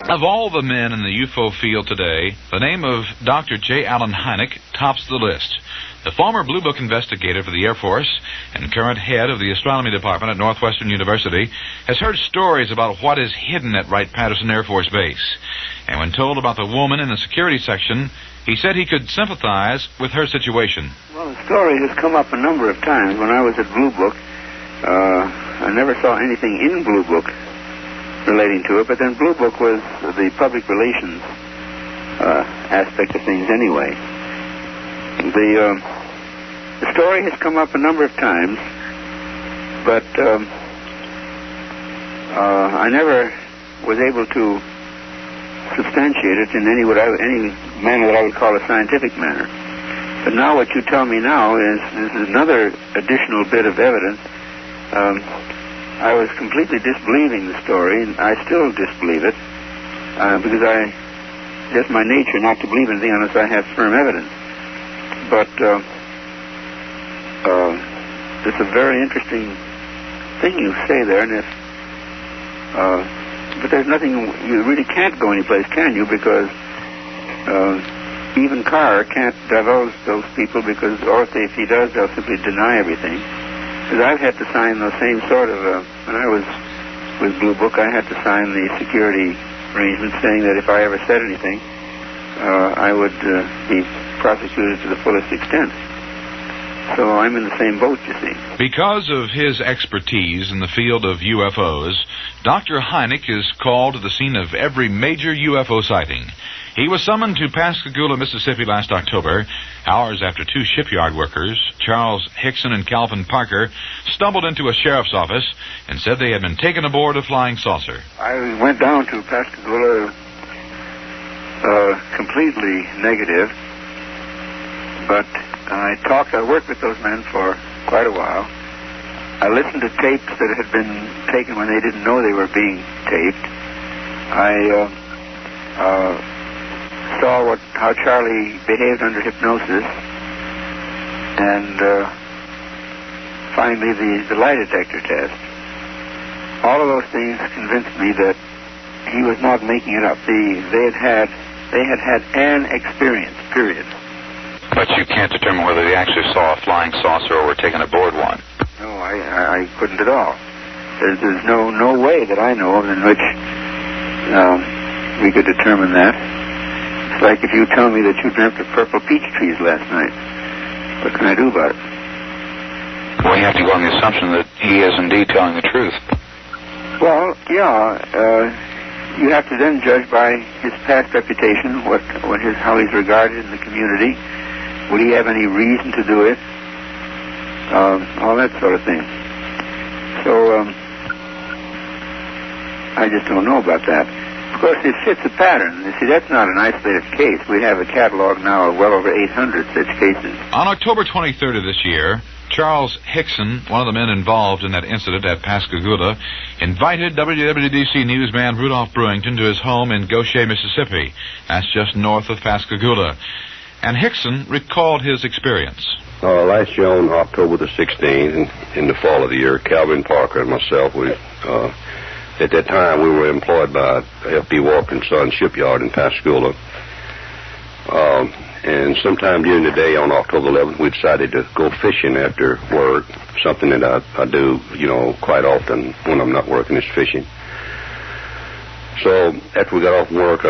Of all the men in the UFO field today, the name of Dr. J. Allen Hynek tops the list. The former Blue Book investigator for the Air Force and current head of the astronomy department at Northwestern University has heard stories about what is hidden at Wright-Patterson Air Force Base. And when told about the woman in the security section, he said he could sympathize with her situation. Well, the story has come up a number of times. When I was at Blue Book, I never saw anything in Blue Book relating to it, but then Blue Book was the public relations aspect of things anyway. The story has come up a number of times, but I never was able to substantiate it in any manner that I would call a scientific manner. But now what you tell me now is another additional bit of evidence. I was completely disbelieving the story, and I still disbelieve it, because just my nature not to believe anything unless I have firm evidence. But it's a very interesting thing you say there, and but there's nothing, you really can't go anyplace, can you? Because even Carr can't divulge those people, because, or if he does, they'll simply deny everything. Because I've had to sign those same sort of, when I was with Blue Book, I had to sign the security arrangement saying that if I ever said anything, I would be prosecuted to the fullest extent. So I'm in the same boat, you see. Because of his expertise in the field of UFOs, Dr. Hynek is called to the scene of every major UFO sighting. He was summoned to Pascagoula, Mississippi last October, hours after two shipyard workers, Charles Hickson and Calvin Parker, stumbled into a sheriff's office and said they had been taken aboard a flying saucer. I went down to Pascagoula completely negative, but I worked with those men for quite a while. I listened to tapes that had been taken when they didn't know they were being taped. I saw how Charlie behaved under hypnosis, and finally the lie detector test. All of those things convinced me that he was not making it up. They had had an experience, period. But you can't determine whether they actually saw a flying saucer or were taken aboard one. No, I couldn't at all. There's no way that I know of in which we could determine that. It's like if you tell me that you dreamt of purple peach trees last night. What can I do about it? Well, you have to go on the assumption that he is indeed telling the truth. Well, yeah. You have to then judge by his past reputation, how he's regarded in the community. Would he have any reason to do it? All that sort of thing. So, I just don't know about that. Of course, it fits a pattern. You see, that's not an isolated case. We have a catalog now of well over 800 such cases. On October 23rd of this year, Charles Hickson, one of the men involved in that incident at Pascagoula, invited WWDC newsman Rudolph Brewington to his home in Gaucher, Mississippi. That's just north of Pascagoula. And Hickson recalled his experience. Last year on October the 16th, in the fall of the year, Calvin Parker and myself, at that time we were employed by F.B. Walker & Son Shipyard in Pascagoula. And sometime during the day on October 11th, we decided to go fishing after work, something that I do, quite often when I'm not working, is fishing. So after we got off work,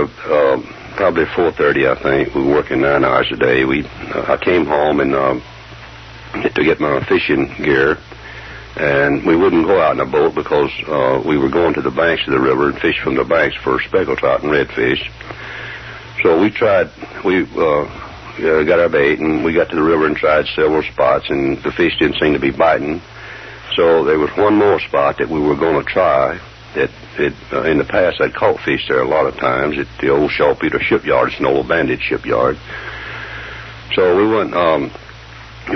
probably 4:30, I think, we were working 9 hours a day. I came home and to get my fishing gear, and we wouldn't go out in a boat because we were going to the banks of the river and fish from the banks for speckled trout and redfish. So we got our bait, and we got to the river and tried several spots, and the fish didn't seem to be biting. So there was one more spot that we were going to try. In the past, I'd caught fish there a lot of times at the old Saltpeter shipyard. It's an old abandoned shipyard. So we went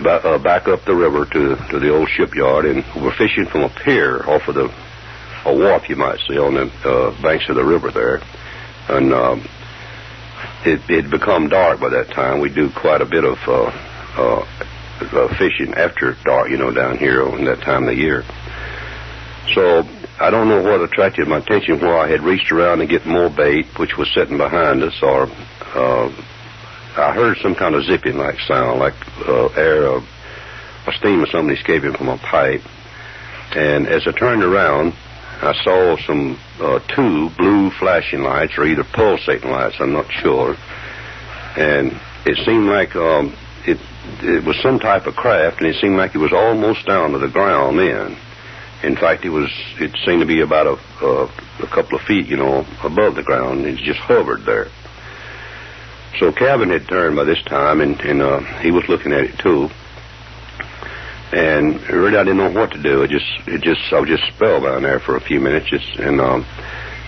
back up the river to the old shipyard, and we were fishing from a pier off of a wharf, you might say, on the banks of the river there. And it had become dark by that time. We do quite a bit of fishing after dark, down here in that time of the year. So I don't know what attracted my attention, where I had reached around to get more bait, which was sitting behind us, or I heard some kind of zipping-like sound, like air or steam or something escaping from a pipe. And as I turned around, I saw some two blue flashing lights, or either pulsating lights, I'm not sure. And it seemed like it was some type of craft, and it seemed like it was almost down to the ground then. In fact, it seemed to be about a couple of feet, above the ground. It just hovered there. So Calvin had turned by this time, and he was looking at it too. And really, I didn't know what to do. I was just spellbound there for a few minutes, and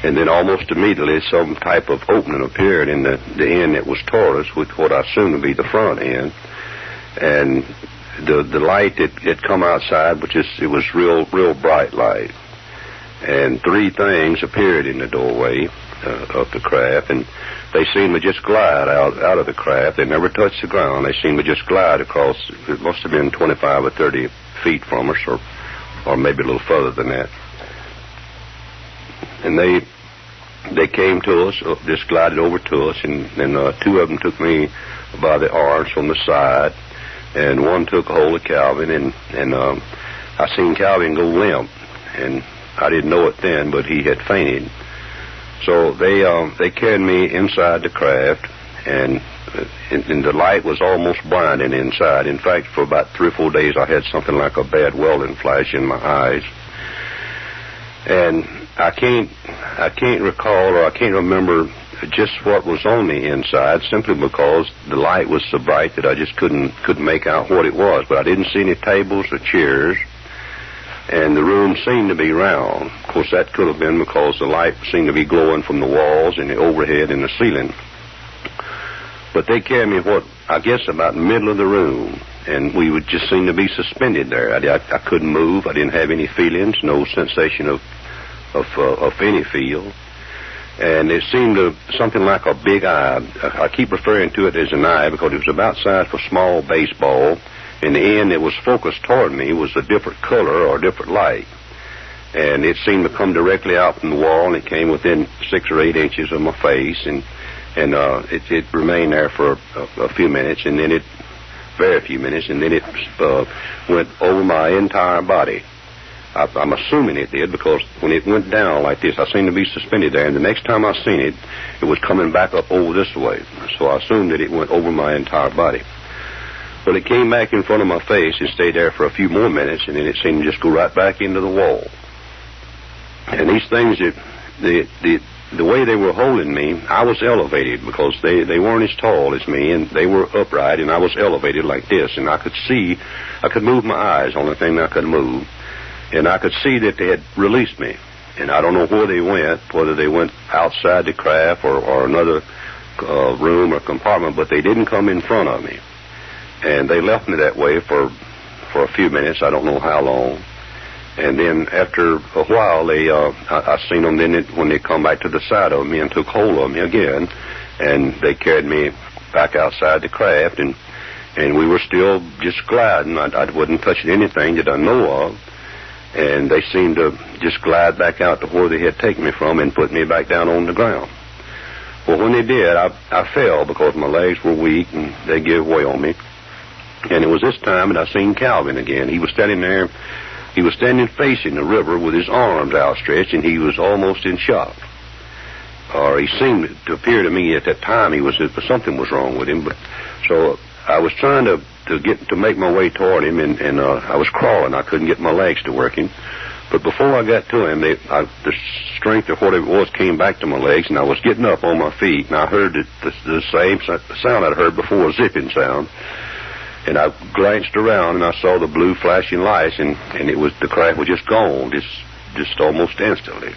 then almost immediately some type of opening appeared in the end that was toward us, with what I assumed to be the front end. And the light that had come outside it was real bright light. And three things appeared in the doorway of the craft, and they seemed to just glide out of the craft. They never touched the ground. They seemed to just glide across. It must have been 25 or 30 feet from us, or maybe a little further than that. And they came to us, just glided over to us, and two of them took me by the arms from the side, and one took a hold of Calvin, and I seen Calvin go limp, and I didn't know it then, but he had fainted. So they carried me inside the craft, and the light was almost blinding inside. In fact, for about 3 or 4 days, I had something like a bad welding flash in my eyes. And I can't recall, or I can't remember just what was on the inside, simply because the light was so bright that I just couldn't make out what it was. But I didn't see any tables or chairs, and the room seemed to be round. Of course, that could have been because the light seemed to be glowing from the walls and the overhead and the ceiling. But they carried me, I guess, about the middle of the room, and we would just seem to be suspended there. I couldn't move. I didn't have any feelings, no sensation of any feel. And it seemed something like a big eye. I keep referring to it as an eye because it was about size for a small baseball. And the end that was focused toward me was a different color or a different light. And it seemed to come directly out from the wall, and it came within 6 or 8 inches of my face. And it remained there for a few minutes, and then very few minutes, and then it went over my entire body. I'm assuming it did, because when it went down like this, I seemed to be suspended there, and the next time I seen it, it was coming back up over this way. So I assumed that it went over my entire body. But it came back in front of my face and stayed there for a few more minutes, and then it seemed to just go right back into the wall. And these things, the way they were holding me, I was elevated, because they weren't as tall as me, and they were upright, and I was elevated like this, and I could move my eyes, only thing I could move, and I could see that they had released me. And I don't know where they went, whether they went outside the craft or another room or compartment, but they didn't come in front of me. And they left me that way for a few minutes, I don't know how long. And then after a while, I seen them then when they come back to the side of me and took hold of me again, and they carried me back outside the craft, and we were still just gliding. I wasn't touching anything that I know of, and they seemed to just glide back out to where they had taken me from and put me back down on the ground. Well, when they did, I fell because my legs were weak and they gave way on me. And it was this time that I seen Calvin again. He was standing there. He was standing facing the river with his arms outstretched, and he was almost in shock. Or he seemed to appear to me at that time something was wrong with him. But so I was trying to make my way toward him, and I was crawling. I couldn't get my legs to working. But before I got to him, the strength of whatever it was came back to my legs, and I was getting up on my feet, and I heard the same sound I'd heard before, a zipping sound. And I glanced around, and I saw the blue flashing lights, and the craft was just gone, just almost instantly.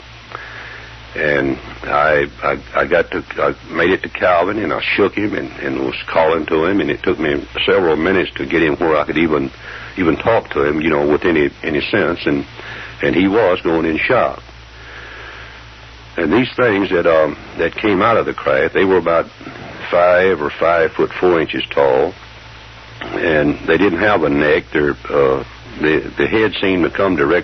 And I made it to Calvin, and I shook him and was calling to him, and it took me several minutes to get him where I could even talk to him, with any sense, and he was going in shock. And these things that came out of the craft, they were about 5 or 5 foot 4 inches tall. And they didn't have a neck. The head seemed to come directly